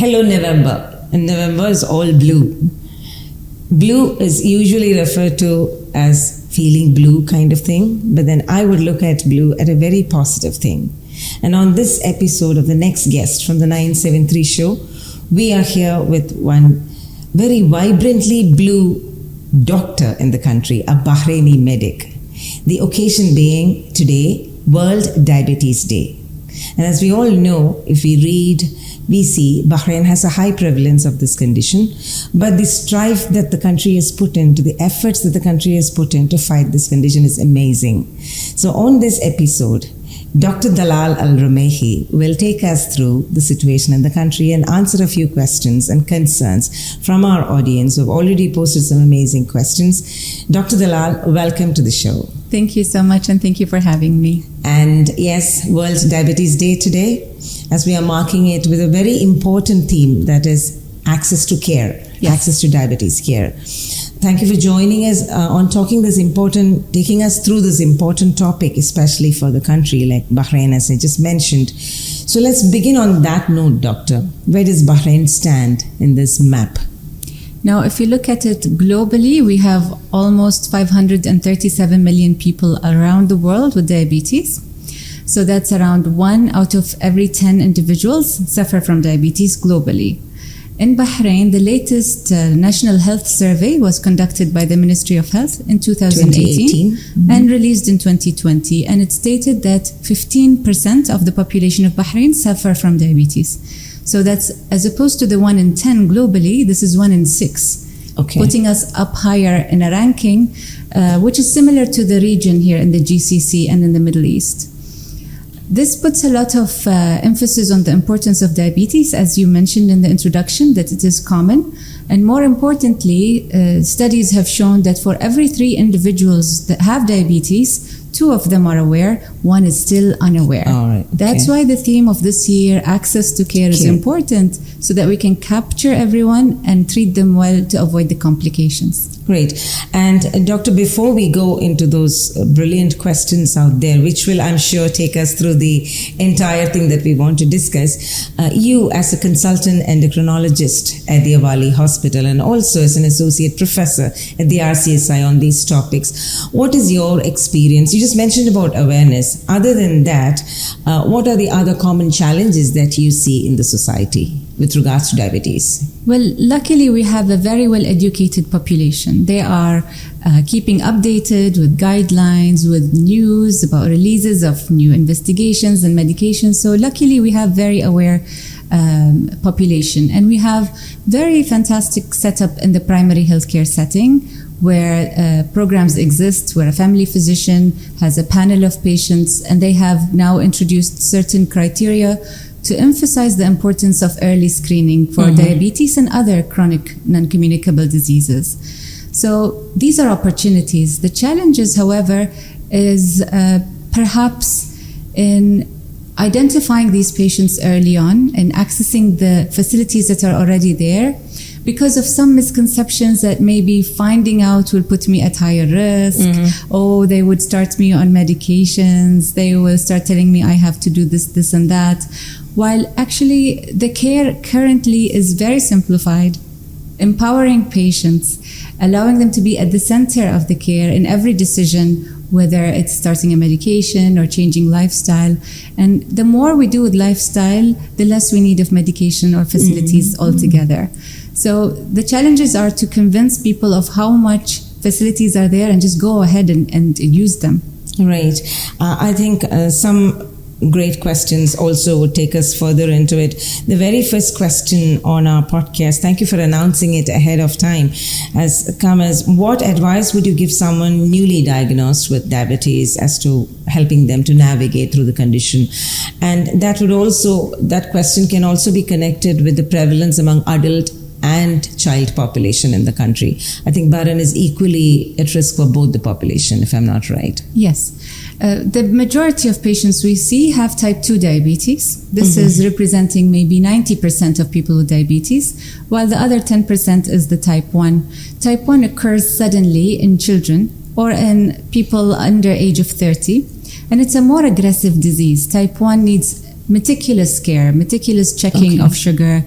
Hello November, and November is all blue. Blue is usually referred to as feeling blue kind of thing, but then I would look at blue at a very positive thing. And on this episode of the next guest from the 973 show, we are here with one very vibrantly blue doctor in the country, a Bahraini medic. The occasion being today, World Diabetes Day. And as we all know, if we read, we see Bahrain has a high prevalence of this condition, but the strife that the country has put into, the efforts that the country has put in to fight this condition is amazing. So on this episode, Dr. Dalal Al-Rumaihi will take us through the situation in the country and answer a few questions and concerns from our audience who have already posted some amazing questions. Dr. Dalal, welcome to the show. Thank you so much, and thank you for having me. And yes, World Diabetes Day today, as we are marking it with a very important theme, that is access to care, access to diabetes care. Thank you for joining us on taking us through this important topic, especially for the country like Bahrain, as I just mentioned. So let's begin on that note, Doctor. Where does Bahrain stand in this map? Now, if you look at it globally, we have almost 537 million people around the world with diabetes. So that's around 1 out of every 10 individuals suffer from diabetes globally. In Bahrain, the latest National Health Survey was conducted by the Ministry of Health in 2018 and released in 2020. And it stated that 15% of the population of Bahrain suffer from diabetes. So that's, as opposed to the 1 in 10 globally, this is 1 in 6. Okay. Putting us up higher in a ranking, which is similar to the region here in the GCC and in the Middle East. This puts a lot of emphasis on the importance of diabetes, as you mentioned in the introduction, that it is common. And more importantly, studies have shown that for every 3 individuals that have diabetes, 2 of them are aware, 1 is still unaware. All right, okay. That's why the theme of this year, access to care, is important, so that we can capture everyone and treat them well to avoid the complications. Great. And Doctor, before we go into those brilliant questions out there, which will, I'm sure, take us through the entire thing that we want to discuss, you as a consultant endocrinologist at the Awali Hospital and also as an associate professor at the RCSI on these topics, what is your experience? You just mentioned about awareness. Other than that, what are the other common challenges that you see in the society with regards to diabetes? Well, luckily we have a very well-educated population. They are keeping updated with guidelines, with news about releases of new investigations and medications. So luckily we have very aware population. And we have very fantastic setup in the primary healthcare setting, where programs exist, where a family physician has a panel of patients, and they have now introduced certain criteria to emphasize the importance of early screening for diabetes and other chronic non-communicable diseases. So these are opportunities. The challenges, however, is perhaps in identifying these patients early on and accessing the facilities that are already there, because of some misconceptions that maybe finding out will put me at higher risk. Oh, they would start me on medications. They will start telling me I have to do this, this, and that. While actually the care currently is very simplified, empowering patients, allowing them to be at the center of the care in every decision, whether it's starting a medication or changing lifestyle. And the more we do with lifestyle, the less we need of medication or facilities altogether. So the challenges are to convince people of how much facilities are there and just go ahead and use them. Right. I think some great questions also would take us further into it. The very first question on our podcast, thank you for announcing it ahead of time, has come as, what advice would you give someone newly diagnosed with diabetes as to helping them to navigate through the condition? And that question can also be connected with the prevalence among adult and child population in the country. I think Bahrain is equally at risk for both the population, if I'm not right. Yes. The majority of patients we see have type 2 diabetes. This is representing maybe 90% of people with diabetes, while the other 10% is the type 1. Type 1 occurs suddenly in children or in people under age of 30, and it's a more aggressive disease. Type 1 needs meticulous care, meticulous checking of sugar,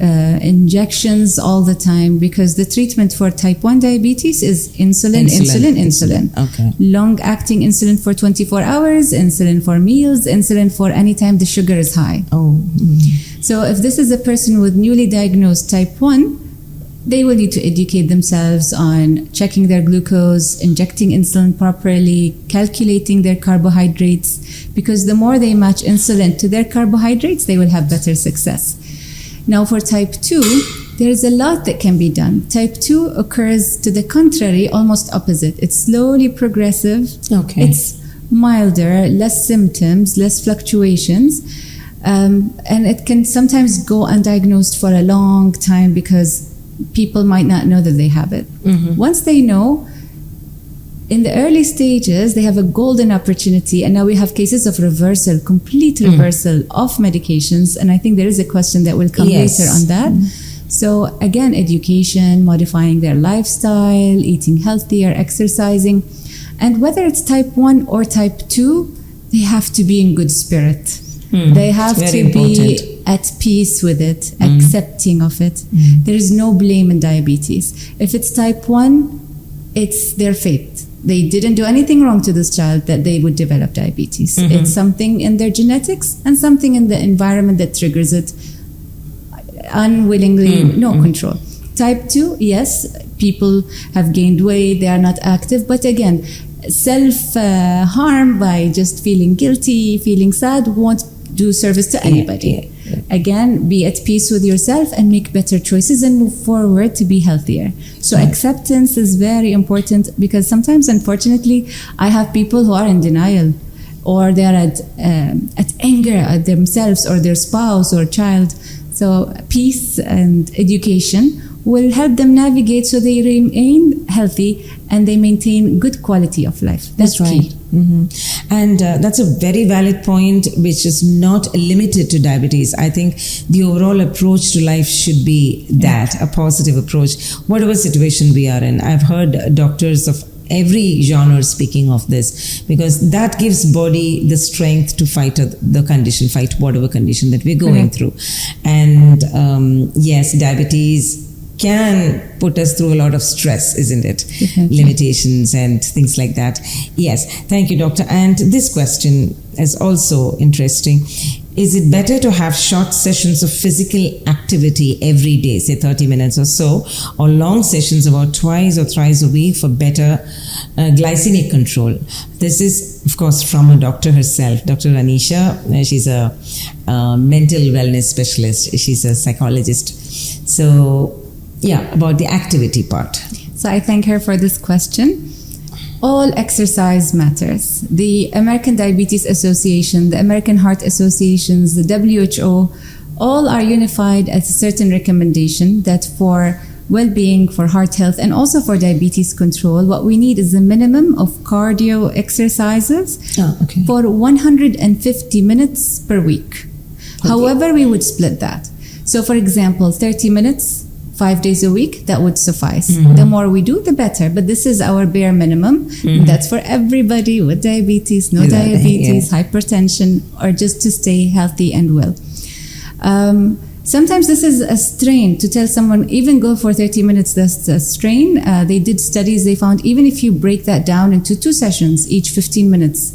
injections all the time, because the treatment for type 1 diabetes is insulin. Okay. Long-acting insulin for 24 hours, insulin for meals, insulin for any time the sugar is high. Oh. So if this is a person with newly diagnosed type 1, they will need to educate themselves on checking their glucose, injecting insulin properly, calculating their carbohydrates, because the more they match insulin to their carbohydrates, they will have better success. Now for type 2, there is a lot that can be done. Type 2 occurs to the contrary, almost opposite. It's slowly progressive. Okay. It's milder, less symptoms, less fluctuations. And it can sometimes go undiagnosed for a long time because people might not know that they have it. Once they know, in the early stages, they have a golden opportunity. And now we have cases of reversal, complete reversal of medications. And I think there is a question that will come later on that. So again, education, modifying their lifestyle, eating healthier, exercising. And whether it's type 1 or type 2, they have to be in good spirit. They have to be at peace with it, accepting of it. There is no blame in diabetes. If it's type 1, it's their fate. They didn't do anything wrong to this child that they would develop diabetes. It's something in their genetics and something in the environment that triggers it unwillingly, no control. Type 2, yes, people have gained weight, they are not active, but again, self-harm by just feeling guilty, feeling sad won't do service to anybody. Again, be at peace with yourself and make better choices and move forward to be healthier. So acceptance is very important, because sometimes, unfortunately, I have people who are in denial, or they're at anger at themselves or their spouse or child. So peace and education will help them navigate so they remain healthy and they maintain good quality of life. That's right. Key. And that's a very valid point, which is not limited to diabetes. I think the overall approach to life should be that, a positive approach, whatever situation we are in. I've heard doctors of every genre speaking of this, because that gives body the strength to fight the condition, fight whatever condition that we're going through. And yes, diabetes can put us through a lot of stress, isn't it? Definitely. Limitations and things like that. Yes, thank you, doctor. And this question is also interesting. Is it better to have short sessions of physical activity every day, say 30 minutes or so, or long sessions about twice or thrice a week for better glycemic control? This is, of course, from a doctor herself, Dr. Anisha. She's a mental wellness specialist. She's a psychologist. So, yeah, about the activity part. So I thank her for this question. All exercise matters. The American Diabetes Association, the American Heart Associations, the WHO, all are unified at a certain recommendation that for well-being, for heart health, and also for diabetes control, what we need is a minimum of cardio exercises for 150 minutes per week. However, we would split that. So for example, 30 minutes, 5 days a week, that would suffice. The more we do, the better. But this is our bare minimum. That's for everybody with diabetes, no diabetes, hypertension, or just to stay healthy and well. Sometimes this is a strain to tell someone, even go for 30 minutes, that's a strain. They did studies, they found even if you break that down into 2 sessions, each 15 minutes,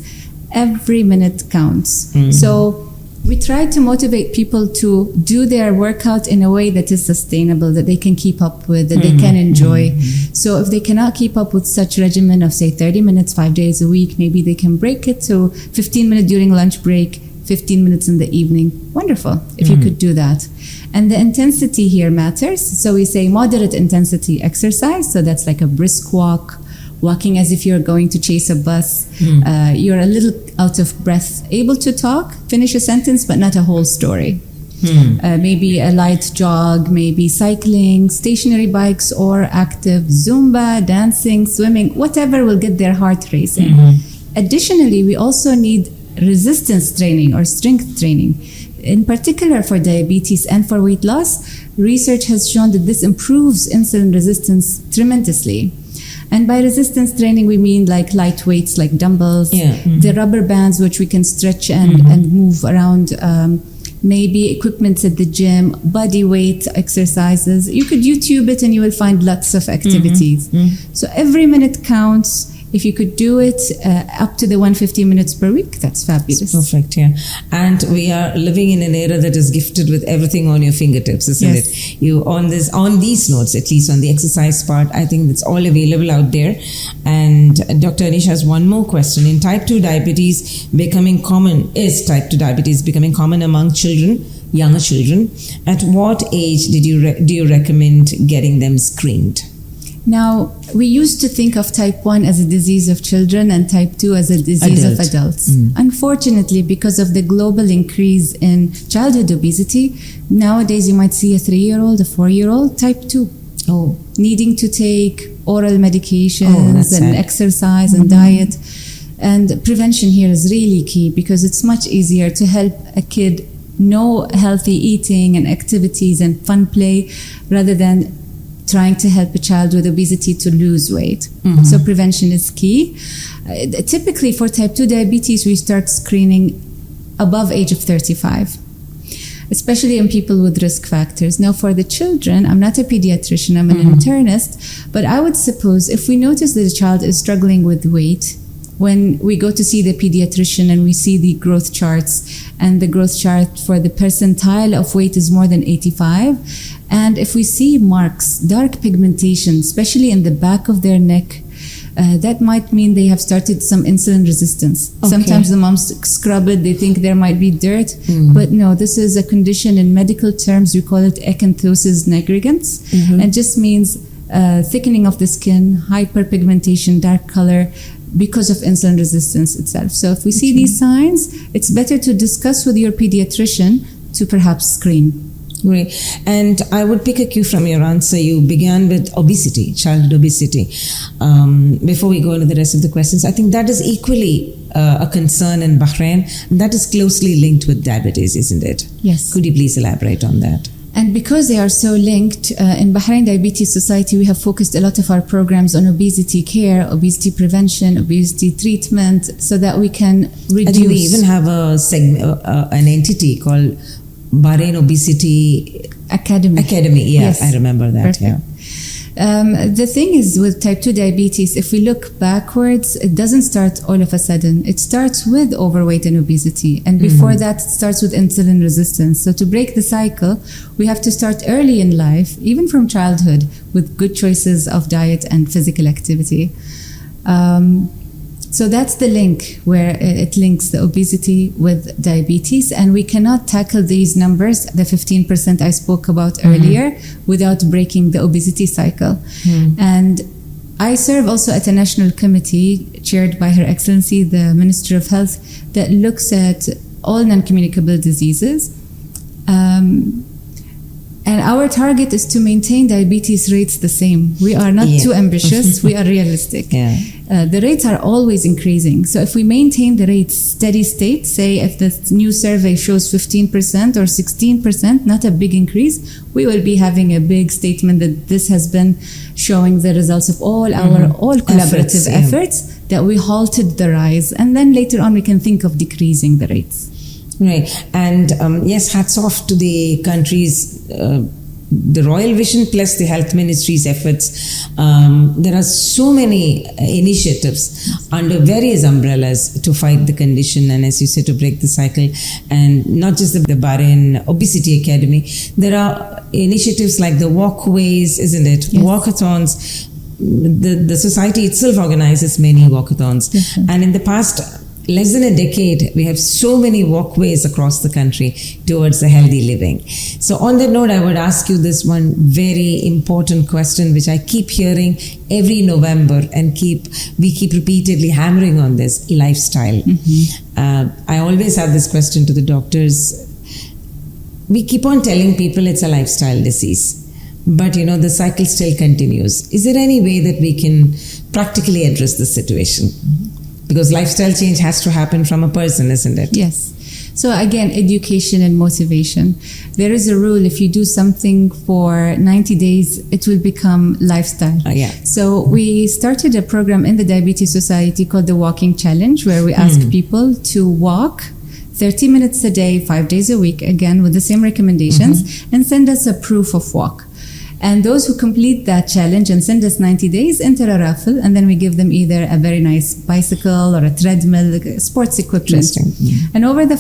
every minute counts. So we try to motivate people to do their workout in a way that is sustainable, that they can keep up with, that they can enjoy. So if they cannot keep up with such regimen of, say, 30 minutes, 5 days a week, maybe they can break it to 15 minutes during lunch break, 15 minutes in the evening. Wonderful, if you could do that. And the intensity here matters. So we say moderate intensity exercise. So that's like a brisk walk, walking as if you're going to chase a bus. You're a little out of breath, able to talk, finish a sentence, but not a whole story. Maybe a light jog, maybe cycling, stationary bikes, or active Zumba, dancing, swimming, whatever will get their heart racing. Additionally, we also need resistance training or strength training. In particular for diabetes and for weight loss, research has shown that this improves insulin resistance tremendously. And by resistance training, we mean like light weights, like dumbbells, the rubber bands, which we can stretch and move around maybe equipment at the gym, body weight exercises. You could YouTube it and you will find lots of activities. So every minute counts. If you could do it up to the 150 minutes per week, that's fabulous. That's perfect, yeah. And we are living in an era that is gifted with everything on your fingertips, isn't it? You on these notes, at least on the exercise part, I think that's all available out there. And Dr. Anish has one more question. In type 2 diabetes becoming common among children, younger children, at what age do you recommend getting them screened? Now, we used to think of type 1 as a disease of children and type 2 as a disease of adults. Unfortunately, because of the global increase in childhood obesity, nowadays you might see a 3-year-old, a 4-year-old, type 2. Needing to take oral medications and exercise and diet. And prevention here is really key because it's much easier to help a kid know healthy eating and activities and fun play rather than trying to help a child with obesity to lose weight. So prevention is key. Typically for type 2 diabetes, we start screening above age of 35, especially in people with risk factors. Now for the children, I'm not a pediatrician, I'm an internist, but I would suppose if we notice that a child is struggling with weight, when we go to see the pediatrician and we see the growth charts, and the growth chart for the percentile of weight is more than 85, and if we see marks, dark pigmentation, especially in the back of their neck, that might mean they have started some insulin resistance. Sometimes the moms scrub it, they think there might be dirt, but no, this is a condition in medical terms, we call it acanthosis nigricans, and just means thickening of the skin, hyperpigmentation, dark color, because of insulin resistance itself. So if we see these signs, it's better to discuss with your pediatrician to perhaps screen. Great. And I would pick a cue from your answer. You began with obesity, childhood obesity. Before we go into the rest of the questions, I think that is equally a concern in Bahrain, and that is closely linked with diabetes, isn't it? Yes. Could you please elaborate on that? And because they are so linked, in Bahrain Diabetes Society, we have focused a lot of our programs on obesity care, obesity prevention, obesity treatment, so that we can reduce. I think we even have an entity called Bahrain Obesity Academy. Yes. I remember that. Perfect. Yeah. The thing is with type 2 diabetes, if we look backwards, it doesn't start all of a sudden. It starts with overweight and obesity. And before that, it starts with insulin resistance. So to break the cycle, we have to start early in life, even from childhood, with good choices of diet and physical activity. So that's the link where it links the obesity with diabetes, and we cannot tackle these numbers, the 15% I spoke about earlier, without breaking the obesity cycle. And I serve also at a national committee chaired by Her Excellency, the Minister of Health, that looks at all non-communicable diseases. And our target is to maintain diabetes rates the same. We are not too ambitious, we are realistic. The rates are always increasing. So if we maintain the rates steady state, say if the new survey shows 15% or 16%, not a big increase, we will be having a big statement that this has been showing the results of all our collaborative efforts, that we halted the rise. And then later on we can think of decreasing the rates. Right. And yes, hats off to the country's, the Royal Vision plus the Health Ministry's efforts. There are so many initiatives under various umbrellas to fight the condition and, as you said, to break the cycle. And not just the Bahrain Obesity Academy. There are initiatives like the walkways, isn't it? Yes. Walkathons. The society itself organizes many walkathons. Yes. And in the past less than a decade, we have so many walkways across the country towards a healthy living. So on that note, I would ask you this one very important question, which I keep hearing every November, and we keep repeatedly hammering on this: lifestyle. I always have this question to the doctors. We keep on telling people it's a lifestyle disease, but the cycle still continues. Is there any way that we can practically address this situation? Because lifestyle change has to happen from a person, isn't it? Yes. So again, education and motivation. There is a rule: if you do something for 90 days, it will become lifestyle. So we started a program in the Diabetes Society called the Walking Challenge, where we ask people to walk 30 minutes a day, 5 days a week, again with the same recommendations, and send us a proof of walk. And those who complete that challenge and send us 90 days enter a raffle, and then we give them either a very nice bicycle or a treadmill, like a sports equipment. And over the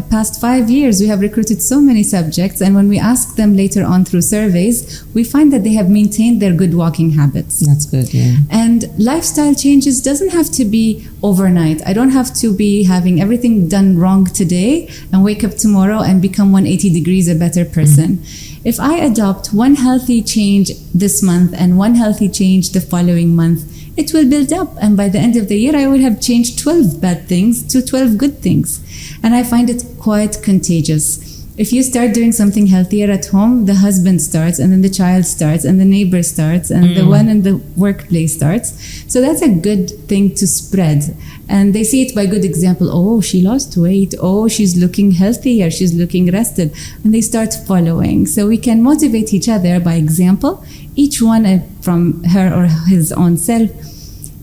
past 5 years, we have recruited so many subjects, and when we ask them later on through surveys, we find that they have maintained their good walking habits. That's good, yeah. And lifestyle changes doesn't have to be overnight. I don't have to be having everything done wrong today and wake up tomorrow and become 180 degrees a better person. If I adopt one healthy change this month and one healthy change the following month, it will build up. And by the end of the year, I will have changed 12 bad things to 12 good things. And I find it quite contagious. If you start doing something healthier at home, the husband starts, and then the child starts, and the neighbor starts, and the one in the workplace starts. So that's a good thing to spread. And they see it by good example. Oh, she lost weight. Oh, she's looking healthier. She's looking rested. And they start following. So we can motivate each other by example, each one from her or his own self.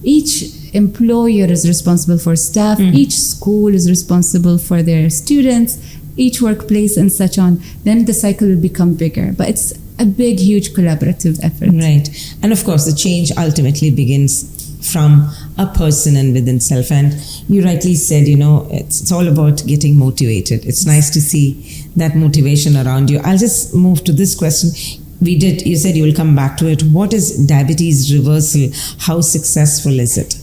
Each employer is responsible for staff. Each school is responsible for their students. Each workplace and such on, then the cycle will become bigger. But it's a big, huge collaborative effort. Right. And of course, the change ultimately begins from a person and within self. And you rightly said, it's all about getting motivated. It's nice to see that motivation around you. I'll just move to this question. You said you will come back to it. What is diabetes reversal? How successful is it?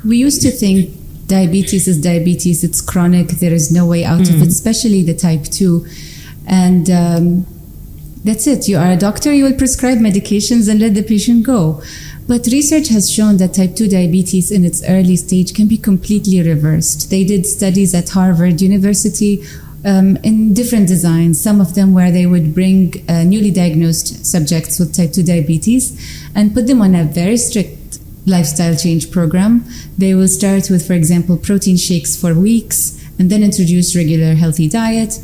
We used to think diabetes is diabetes, it's chronic, there is no way out of it, especially the type 2. And that's it. You are a doctor, you will prescribe medications and let the patient go. But research has shown that type 2 diabetes in its early stage can be completely reversed. They did studies at Harvard University in different designs, some of them where they would bring newly diagnosed subjects with type 2 diabetes and put them on a very strict lifestyle change program. They will start with, for example, protein shakes for weeks and then introduce regular healthy diet,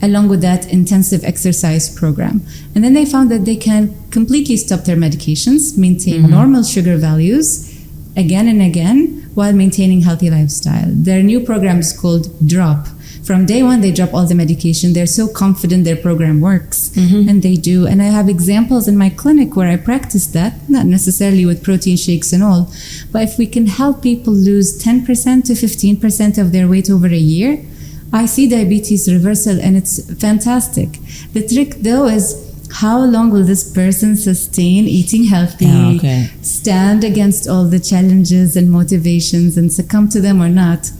along with that intensive exercise program. And then they found that they can completely stop their medications, maintain normal sugar values again and again while maintaining healthy lifestyle. Their new program is called DROP. From day one, they drop all the medication. They're so confident their program works, and they do. And I have examples in my clinic where I practice that, not necessarily with protein shakes and all, but if we can help people lose 10% to 15% of their weight over a year, I see diabetes reversal, and it's fantastic. The trick, though, is how long will this person sustain eating healthy, stand against all the challenges and motivations and succumb to them or not?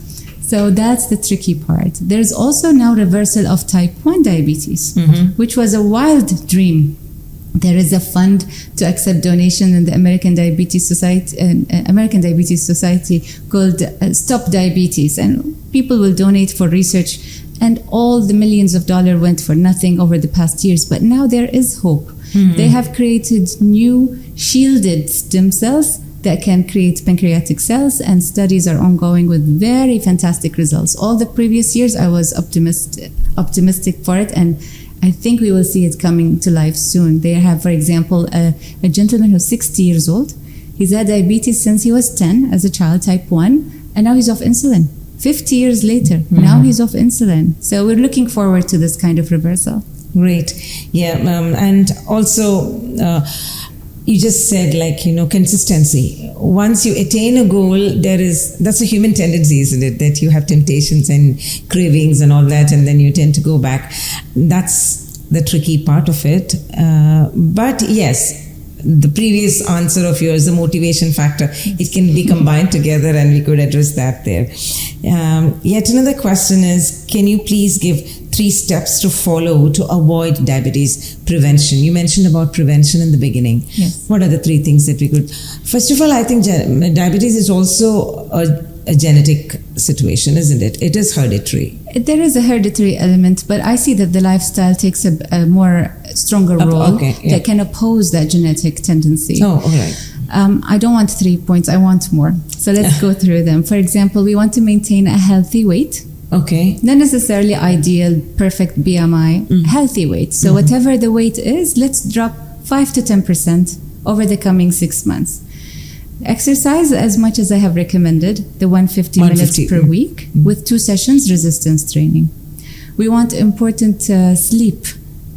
So that's the tricky part. There's also now reversal of type 1 diabetes, which was a wild dream. There is a fund to accept donation in the American Diabetes Society called Stop Diabetes, and people will donate for research, and all the millions of dollars went for nothing over the past years. But now there is hope. They have created new shielded stem cells that can create pancreatic cells, and studies are ongoing with very fantastic results. All the previous years I was optimistic for it, and I think we will see it coming to life soon. They have, for example, a gentleman who's 60 years old. He's had diabetes since he was 10 as a child, type 1, and now he's off insulin. 50 years later, now he's off insulin. So we're looking forward to this kind of reversal. Great. Yeah, and also you just said, consistency. Once you attain a goal, that's a human tendency, isn't it? That you have temptations and cravings and all that, and then you tend to go back. That's the tricky part of it. But yes, the previous answer of yours, the motivation factor, it can be combined together, and we could address that there. Yet another question is, can you please give 3 steps to follow to avoid diabetes prevention? You mentioned about prevention in the beginning. Yes. What are the 3 things that we could... First of all, I think diabetes is also a genetic situation, isn't it? It is hereditary. There is a hereditary element, but I see that the lifestyle takes a more stronger role that can oppose that genetic tendency. Oh, all right. I don't want 3 points, I want more. So let's go through them. For example, we want to maintain a healthy weight. Okay. Not necessarily ideal, perfect BMI, healthy weight. So whatever the weight is, let's drop 5 to 10% over the coming 6 months. Exercise as much as I have recommended, the 150 minutes per week with 2 sessions resistance training. We want important sleep,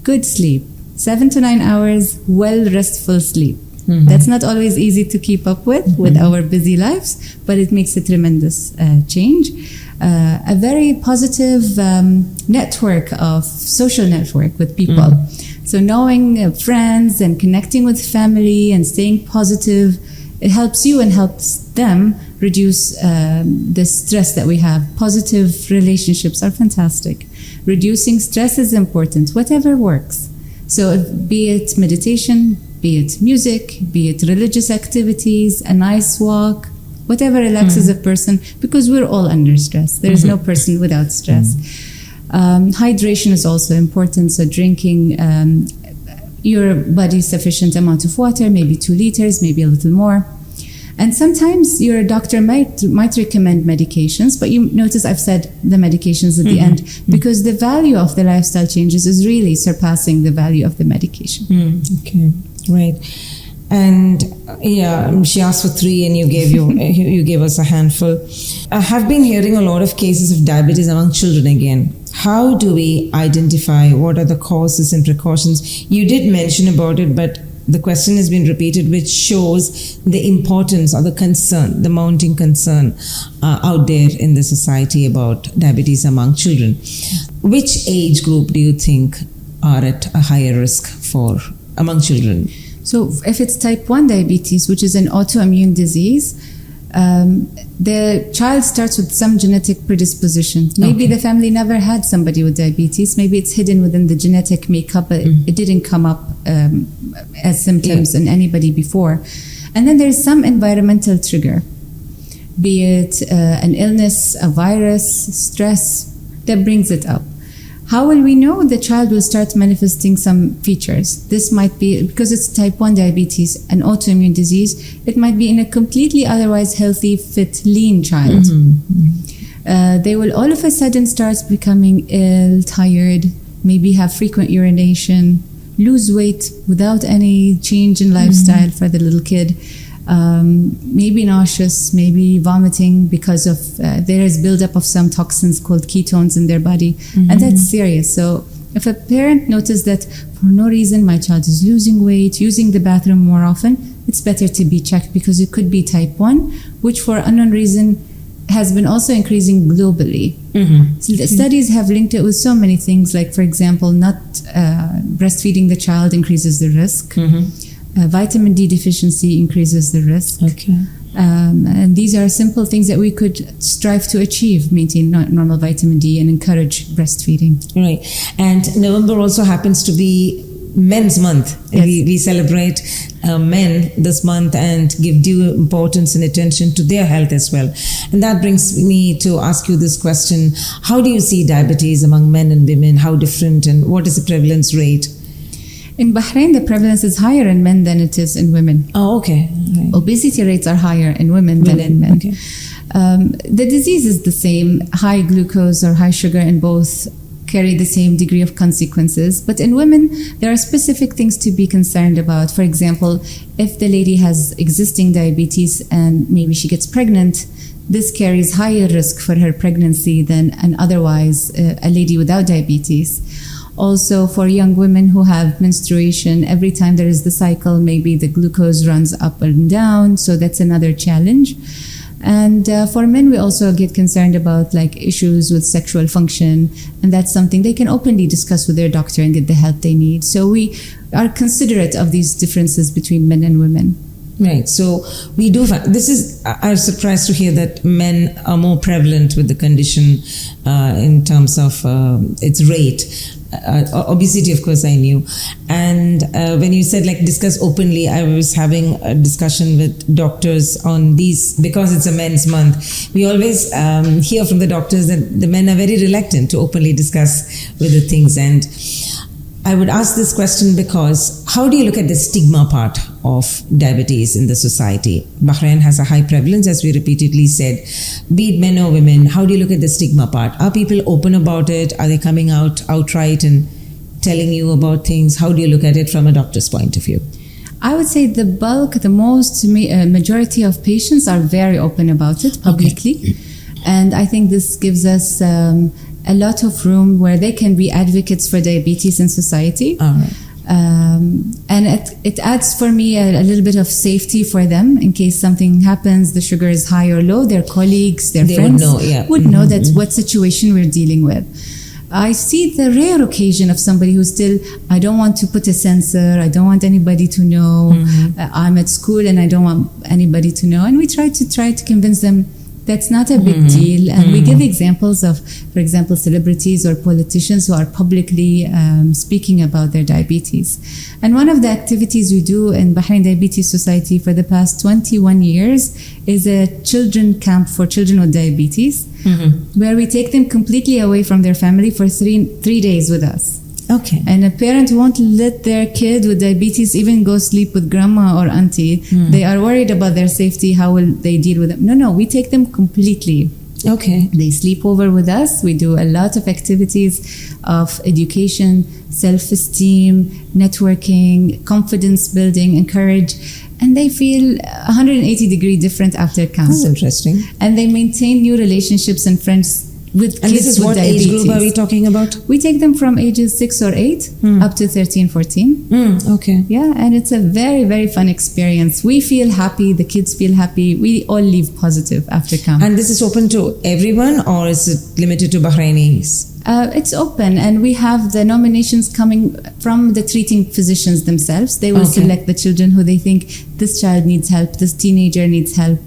good sleep, 7 to 9 hours, well restful sleep. That's not always easy to keep up with our busy lives, but it makes a tremendous change. A very positive social network with people. So knowing friends and connecting with family and staying positive, it helps you and helps them reduce the stress that we have. Positive relationships are fantastic. Reducing stress is important, whatever works. So be it meditation, be it music, be it religious activities, a nice walk, whatever relaxes a person, because we're all under stress. There is no person without stress. Hydration is also important, so drinking your body's sufficient amount of water, maybe 2 liters, maybe a little more. And sometimes your doctor might recommend medications, but you notice I've said the medications at the end, because the value of the lifestyle changes is really surpassing the value of the medication. Okay, right. And she asked for 3 and you gave us a handful. I have been hearing a lot of cases of diabetes among children again. How do we identify what are the causes and precautions? You did mention about it, but the question has been repeated, which shows the importance or the concern, the mounting concern out there in the society about diabetes among children. Which age group do you think are at a higher risk for among children? So if it's type 1 diabetes, which is an autoimmune disease, the child starts with some genetic predisposition. Maybe the family never had somebody with diabetes. Maybe it's hidden within the genetic makeup, but it didn't come up as symptoms in anybody before. And then there's some environmental trigger, be it an illness, a virus, stress, that brings it up. How will we know the child will start manifesting some features? This might be, because it's type 1 diabetes, an autoimmune disease, it might be in a completely otherwise healthy, fit, lean child. They will all of a sudden start becoming ill, tired, maybe have frequent urination, lose weight without any change in lifestyle for the little kid. Maybe nauseous, maybe vomiting because of there is buildup of some toxins called ketones in their body, and that's serious. So if a parent notices that for no reason my child is losing weight, using the bathroom more often, it's better to be checked, because it could be type 1, which for unknown reason has been also increasing globally. So the studies have linked it with so many things, like for example, not breastfeeding the child increases the risk. Vitamin D deficiency increases the risk. And these are simple things that we could strive to achieve, maintain normal vitamin D and encourage breastfeeding. Right. And November also happens to be Men's Month. We celebrate men this month and give due importance and attention to their health as well. And that brings me to ask you this question. How do you see diabetes among men and women? How different, and what is the prevalence rate? In Bahrain, the prevalence is higher in men than it is in women. Oh, okay. Right. Obesity rates are higher in women than in men. Okay. The disease is the same. High glucose or high sugar in both carry the same degree of consequences. But in women, there are specific things to be concerned about. For example, if the lady has existing diabetes and maybe she gets pregnant, this carries higher risk for her pregnancy than an otherwise a lady without diabetes. Also, for young women who have menstruation, every time there is the cycle, maybe the glucose runs up and down, so that's another challenge. And for men, we also get concerned about like issues with sexual function, and that's something they can openly discuss with their doctor and get the help they need. So we are considerate of these differences between men and women. Right. So we do find, I'm surprised to hear that men are more prevalent with the condition in terms of its rate. Obesity, of course, I knew. And when you said like discuss openly, I was having a discussion with doctors on these, because it's a men's month. We always hear from the doctors that the men are very reluctant to openly discuss with the things. And I would ask this question because how do you look at the stigma part of diabetes in the society? Bahrain has a high prevalence, as we repeatedly said. Be it men or women, how do you look at the stigma part? Are people open about it? Are they coming out outright and telling you about things? How do you look at it from a doctor's point of view? I would say the majority of patients are very open about it publicly. And I think this gives us a lot of room where they can be advocates for diabetes in society. All right. And it adds for me a little bit of safety for them in case something happens, the sugar is high or low, their colleagues, their friends would know that what situation we're dealing with. I see the rare occasion of somebody who's still, I don't want to put a sensor, I don't want anybody to know, I'm at school and I don't want anybody to know. And we try to convince them that's not a big deal. And we give examples of, for example, celebrities or politicians who are publicly speaking about their diabetes. And one of the activities we do in Bahrain Diabetes Society for the past 21 years is a children camp for children with diabetes, where we take them completely away from their family for three days with us. Okay. And a parent won't let their kid with diabetes even go sleep with grandma or auntie. They are worried about their safety. How will they deal with them? No, we take them completely. Okay. They sleep over with us. We do a lot of activities of education, self-esteem, networking, confidence building, encourage. And they feel 180-degree different after camp. That's interesting. And they maintain new relationships and friends with and kids this is with what diabetes. Age group are we talking about? We take them from ages 6 or 8 up to 13, 14. Okay. Yeah, and it's a very, very fun experience. We feel happy, the kids feel happy. We all leave positive after camp. And this is open to everyone, or is it limited to Bahrainis? It's open, and we have the nominations coming from the treating physicians themselves. They will select the children who they think this child needs help, this teenager needs help.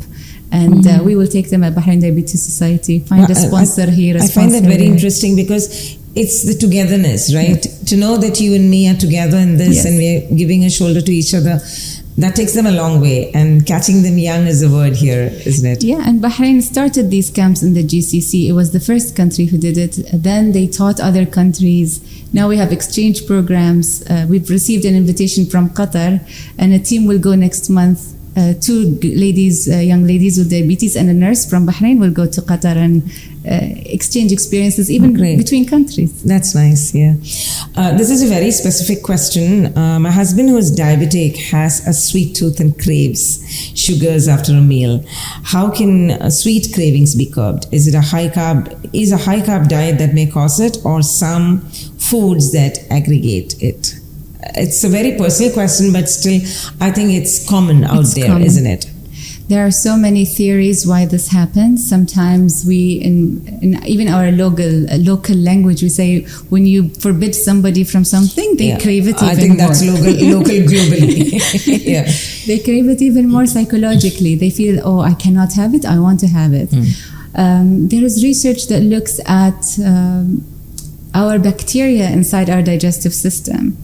And we will take them at Bahrain Diabetes Society, find a sponsor here. I find that very interesting because it's the togetherness, right? To know that you and me are together in this and we're giving a shoulder to each other, that takes them a long way. And catching them young is a word here, isn't it? Yeah, and Bahrain started these camps in the GCC. It was the first country who did it. Then they taught other countries. Now we have exchange programs. We've received an invitation from Qatar, and a team will go next month. 2 ladies, young ladies with diabetes, and a nurse from Bahrain will go to Qatar and exchange experiences even between countries. That's nice, yeah. This is a very specific question. My husband, who is diabetic, has a sweet tooth and craves sugars after a meal. How can sweet cravings be curbed? Is a high carb diet that may cause it, or some foods that aggregate it? It's a very personal question, but still, I think it's common out there, isn't it? There are so many theories why this happens. Sometimes we, in even our local language, we say when you forbid somebody from something, they crave it even more. I think that's local globally. Yeah. They crave it even more psychologically. They feel, oh, I cannot have it, I want to have it. There is research that looks at our bacteria inside our digestive system.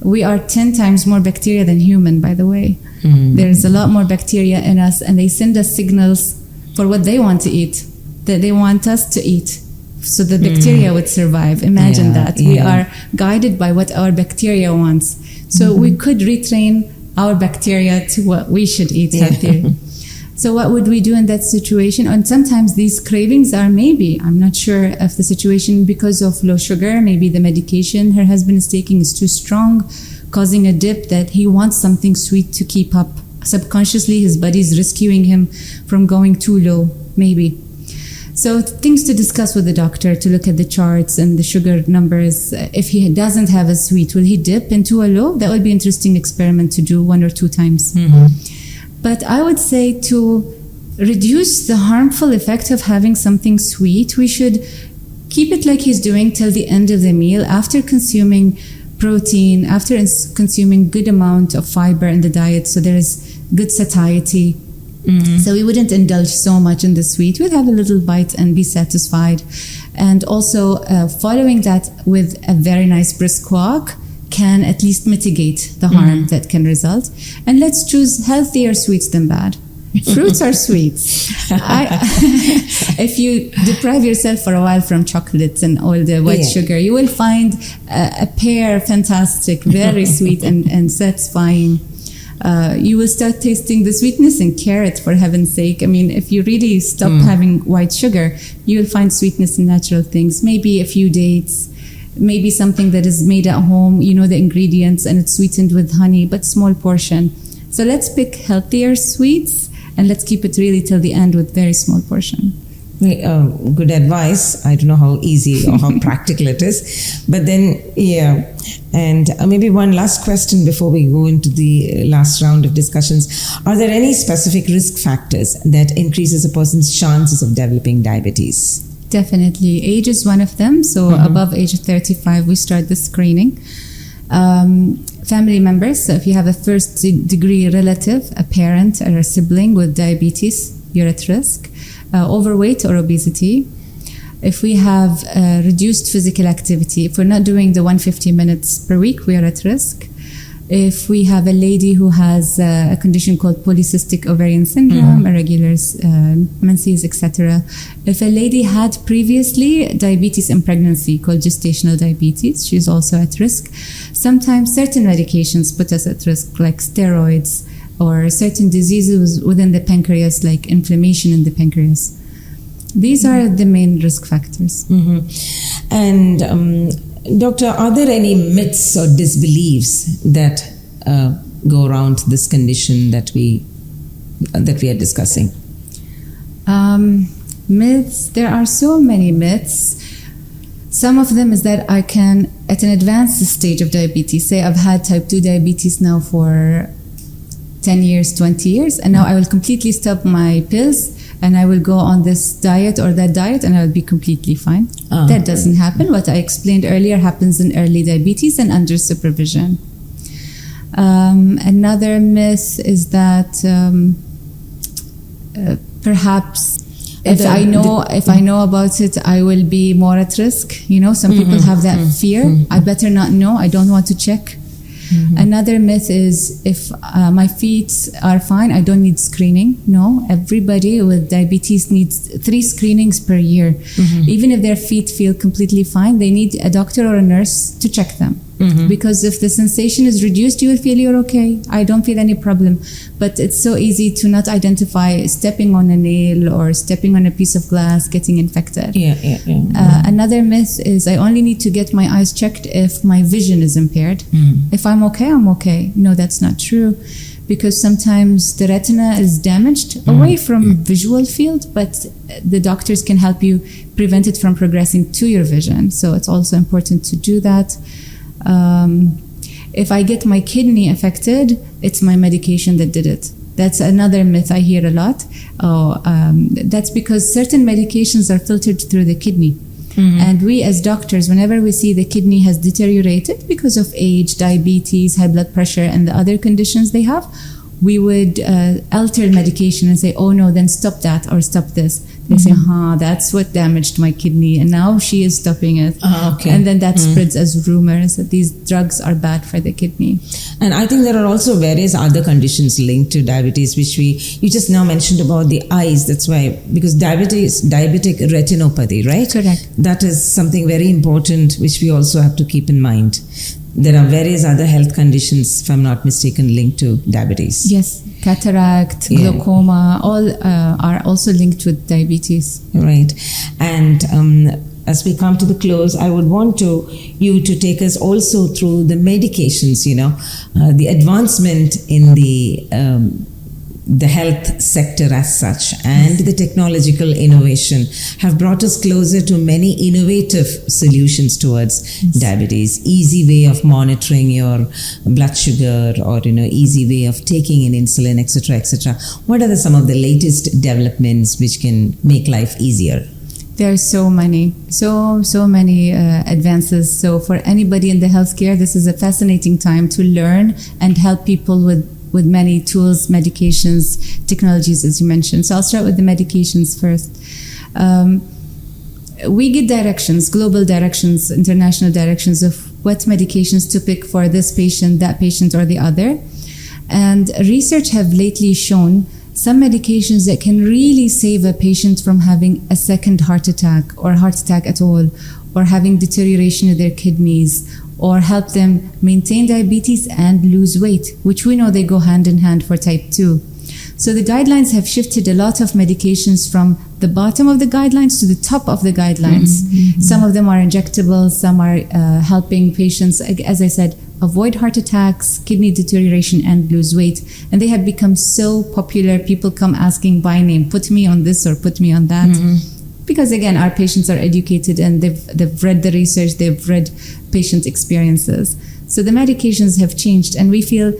We are 10 times more bacteria than human, by the way. There's a lot more bacteria in us, and they send us signals for what they want to eat, that they want us to eat, so the bacteria would survive. Imagine that. We are guided by what our bacteria wants. So we could retrain our bacteria to what we should eat healthier. So what would we do in that situation? And sometimes these cravings are I'm not sure of the situation, because of low sugar, maybe the medication her husband is taking is too strong, causing a dip that he wants something sweet to keep up. Subconsciously, his body is rescuing him from going too low, maybe. So things to discuss with the doctor, to look at the charts and the sugar numbers. If he doesn't have a sweet, will he dip into a low? That would be an interesting experiment to do 1 or 2 times. But I would say to reduce the harmful effect of having something sweet, we should keep it like he's doing till the end of the meal, after consuming protein, after consuming good amount of fiber in the diet, so there is good satiety. So we wouldn't indulge so much in the sweet. We'd have a little bite and be satisfied. And also following that with a very nice brisk walk can at least mitigate the harm that can result. And let's choose healthier sweets than bad. Fruits are sweets. If you deprive yourself for a while from chocolates and all the white sugar, you will find a pear fantastic, very sweet and satisfying. You will start tasting the sweetness in carrot, for heaven's sake. I mean, if you really stop having white sugar, you will find sweetness in natural things. Maybe a few dates, maybe something that is made at home, you know the ingredients, and it's sweetened with honey, but small portion. So let's pick healthier sweets and let's keep it really till the end with very small portion. Good advice. I don't know how easy or how practical it is. But then, yeah. And maybe one last question before we go into the last round of discussions. Are there any specific risk factors that increases a person's chances of developing diabetes? Definitely. Age is one of them. So above age of 35, we start the screening. Family members. So if you have a first degree relative, a parent or a sibling with diabetes, you're at risk. Overweight or obesity. If we have reduced physical activity, if we're not doing the 150 minutes per week, we are at risk. If we have a lady who has a condition called polycystic ovarian syndrome, irregular menses, etc. If a lady had previously diabetes in pregnancy called gestational diabetes, she's also at risk. Sometimes certain medications put us at risk, like steroids, or certain diseases within the pancreas, like inflammation in the pancreas. These are the main risk factors. And doctor, are there any myths or disbeliefs that go around this condition that we are discussing? Myths, there are so many myths. Some of them is that I can, at an advanced stage of diabetes, say I've had type 2 diabetes now for 10 years, 20 years, and now I will completely stop my pills and I will go on this diet or that diet and I will be completely fine. That doesn't happen. What I explained earlier happens in early diabetes and under supervision. Another myth is that perhaps if I know about it, I will be more at risk. You know, some people have that fear. I better not know. I don't want to check. Another myth is if my feet are fine, I don't need screening. No, everybody with diabetes needs 3 screenings per year. Even if their feet feel completely fine, they need a doctor or a nurse to check them. Because if the sensation is reduced, you will feel you're okay. I don't feel any problem. But it's so easy to not identify stepping on a nail or stepping on a piece of glass, getting infected. Another myth is I only need to get my eyes checked if my vision is impaired. If I'm okay, I'm okay. No, that's not true. Because sometimes the retina is damaged away from visual field, but the doctors can help you prevent it from progressing to your vision. So it's also important to do that. If I get my kidney affected, it's my medication that did it. That's another myth I hear a lot. That's because certain medications are filtered through the kidney. And we as doctors, whenever we see the kidney has deteriorated because of age, diabetes, high blood pressure, and the other conditions they have, we would alter medication and say, oh no, then stop that or stop this. They say, that's what damaged my kidney, and now she is stopping it. And then that spreads as rumors that these drugs are bad for the kidney. And I think there are also various other conditions linked to diabetes, which you just now mentioned about the eyes. That's why, because diabetic retinopathy, right? Correct. That is something very important, which we also have to keep in mind. There are various other health conditions, if I'm not mistaken, linked to diabetes. Yes, cataract, glaucoma, all are also linked with diabetes. Right. And as we come to the close, I would want you to take us also through the medications, the advancement in the health sector as such, and the technological innovation have brought us closer to many innovative solutions towards diabetes. Easy way of monitoring your blood sugar, or easy way of taking in insulin, etc., etc. What are some of the latest developments which can make life easier? There are so many advances. So for anybody in the healthcare, this is a fascinating time to learn and help people with many tools, medications, technologies, as you mentioned. So I'll start with the medications first. We get directions, global directions, international directions of what medications to pick for this patient, that patient, or the other. And research have lately shown some medications that can really save a patient from having a second heart attack or heart attack at all, or having deterioration of their kidneys, or help them maintain diabetes and lose weight, which we know they go hand in hand for type 2. So the guidelines have shifted a lot of medications from the bottom of the guidelines to the top of the guidelines. Some of them are injectable, some are helping patients, as I said, avoid heart attacks, kidney deterioration, and lose weight. And they have become so popular. People come asking by name, put me on this or put me on that. Because again, our patients are educated and they've read the research, they've read patient experiences. So the medications have changed, and we feel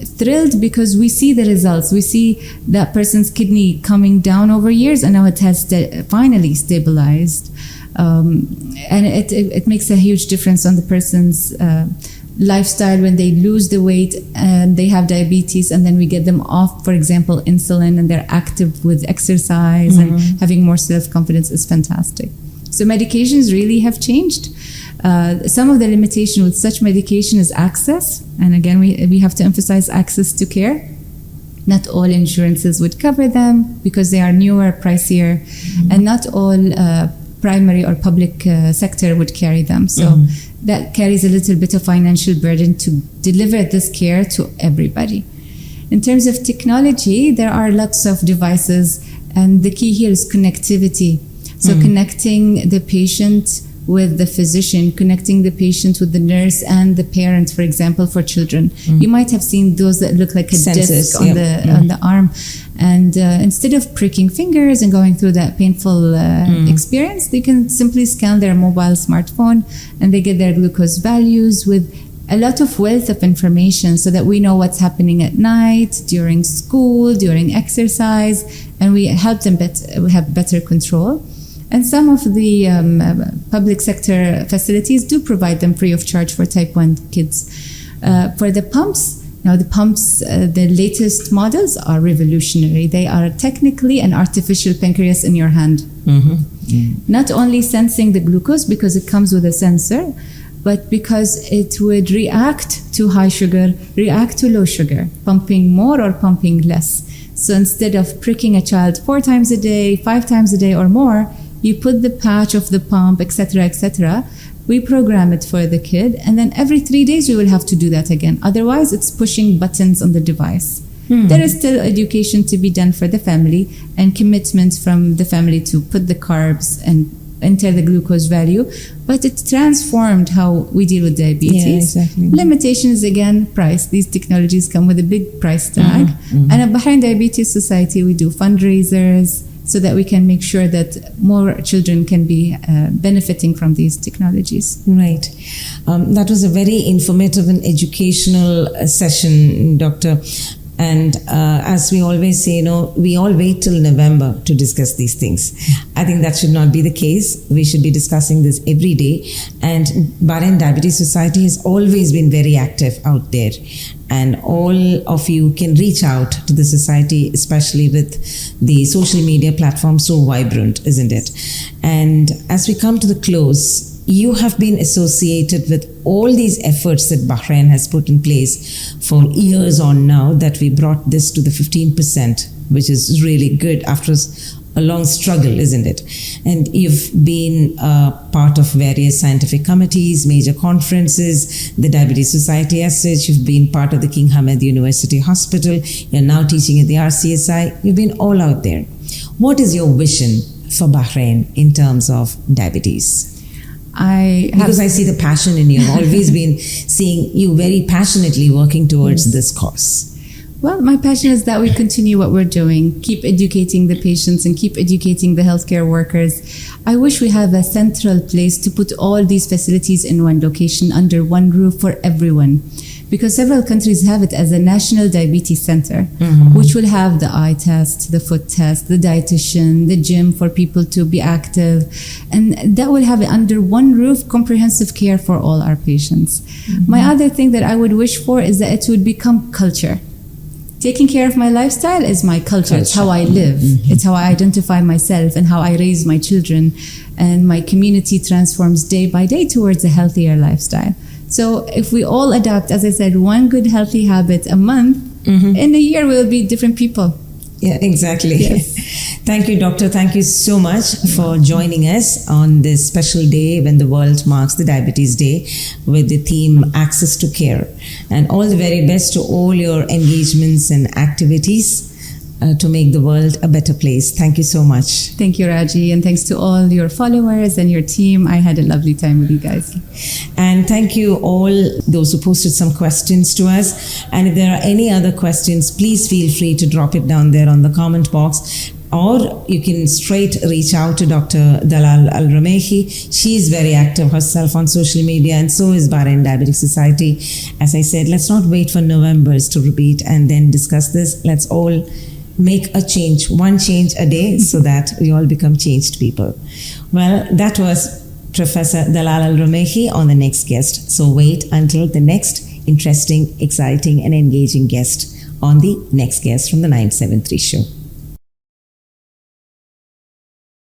thrilled because we see the results. We see that person's kidney coming down over years, and now it has finally stabilized. And it makes a huge difference on the person's lifestyle when they lose the weight and they have diabetes, and then we get them off, for example, insulin, and they're active with exercise and having more self-confidence is fantastic. So medications really have changed. Some of the limitation with such medication is access, and again we have to emphasize access to care. Not all insurances would cover them because they are newer, pricier, and not all primary or public sector would carry them. So that carries a little bit of financial burden to deliver this care to everybody. In terms of technology, there are lots of devices, and the key here is connectivity. So connecting the patient with the physician, connecting the patient with the nurse and the parent, for example, for children. You might have seen those that look like a Sensors, disc on the arm. And instead of pricking fingers and going through that painful experience, they can simply scan their mobile smartphone and they get their glucose values with a lot of wealth of information so that we know what's happening at night, during school, during exercise, and we help them have better control. And some of the public sector facilities do provide them free of charge for type 1 kids. For the pumps, now the latest models are revolutionary. They are technically an artificial pancreas in your hand. Not only sensing the glucose because it comes with a sensor, but because it would react to high sugar, react to low sugar, pumping more or pumping less. So instead of pricking a child 4 times a day, 5 times a day or more, you put the patch of the pump, etc., etc. We program it for the kid, and then every 3 days we will have to do that again. Otherwise, it's pushing buttons on the device. There is still education to be done for the family and commitment from the family to put the carbs and enter the glucose value, but it transformed how we deal with diabetes. Yeah, exactly. Limitation is again price. These technologies come with a big price tag. And at Bahrain Diabetes Society, we do fundraisers so that we can make sure that more children can be benefiting from these technologies. Right. That was a very informative and educational session, Doctor. And as we always say, we all wait till November to discuss these things. I think that should not be the case. We should be discussing this every day. And Bahrain Diabetes Society has always been very active out there. And all of you can reach out to the society, especially with the social media platform so vibrant, isn't it? And as we come to the close, you have been associated with all these efforts that Bahrain has put in place for years on now, that we brought this to the 15%, which is really good after a long struggle, isn't it? And you've been part of various scientific committees, major conferences, the Diabetes Society as such. You've been part of the King Hamad University Hospital. You're now teaching at the RCSI. You've been all out there. What is your vision for Bahrain in terms of diabetes? Because I see the passion in you. I've always been seeing you very passionately working towards this cause. Well, my passion is that we continue what we're doing, keep educating the patients and keep educating the healthcare workers. I wish we have a central place to put all these facilities in one location under one roof for everyone. Because several countries have it as a national diabetes center, which will have the eye test, the foot test, the dietitian, the gym for people to be active. And that will have under one roof comprehensive care for all our patients. My other thing that I would wish for is that it would become culture. Taking care of my lifestyle is my culture. It's how I live. It's how I identify myself and how I raise my children. And my community transforms day by day towards a healthier lifestyle. So if we all adapt, as I said, one good healthy habit a month, in a year we'll be different people. Yeah, exactly. Yes. Thank you, Doctor. Thank you so much for joining us on this special day when the world marks the Diabetes Day with the theme Access to Care. And all the very best to all your engagements and activities. to make the world a better place. Thank you so much. Thank you, Raji, and thanks to all your followers and your team. I had a lovely time with you guys. And thank you all those who posted some questions to us. And if there are any other questions, please feel free to drop it down there on the comment box. Or you can straight reach out to Dr. Dalal Al Rumaihi. She is very active herself on social media, and so is Bahrain Diabetic Society. As I said, let's not wait for Novembers to repeat and then discuss this. Let's all make a change, one change a day, so that we all become changed people. Well, that was Professor Dalal Al Rumaihi on the next guest. So wait until the next interesting, exciting and engaging guest on the next guest from the 973 show.